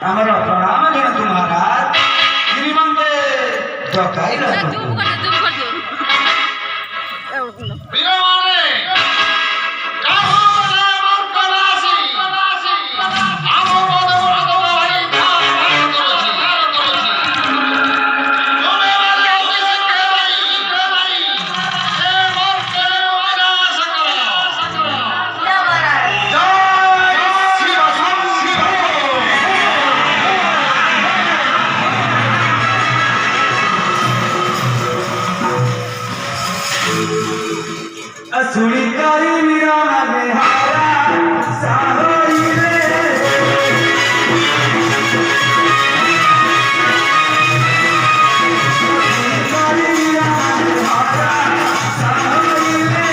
ଆମର ପ୍ରଣାମ ଜଣାନ୍ତୁ ମହାରାଜ। ଶ୍ରୀମନ୍ତେ ଡକାଇ ରଖନ୍ତୁ। सुनिकारी मीरा में हारा साहोई रे सुनिकारी मीरा में हारा साहोई रे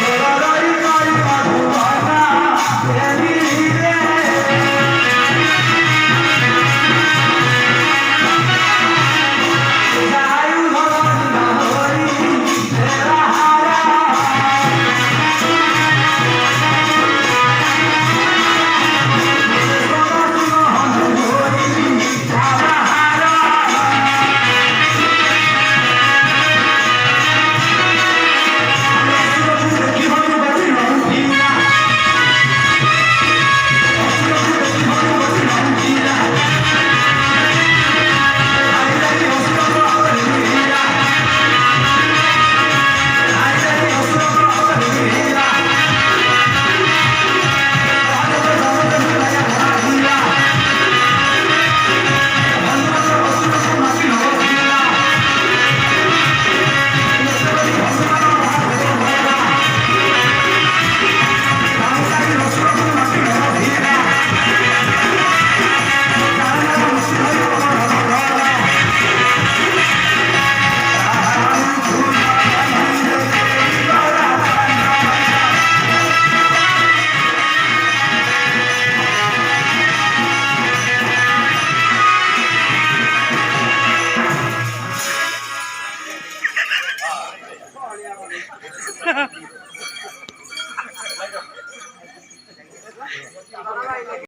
मेरा राई कारी मधुबाना तेरी रे Ha ha ha.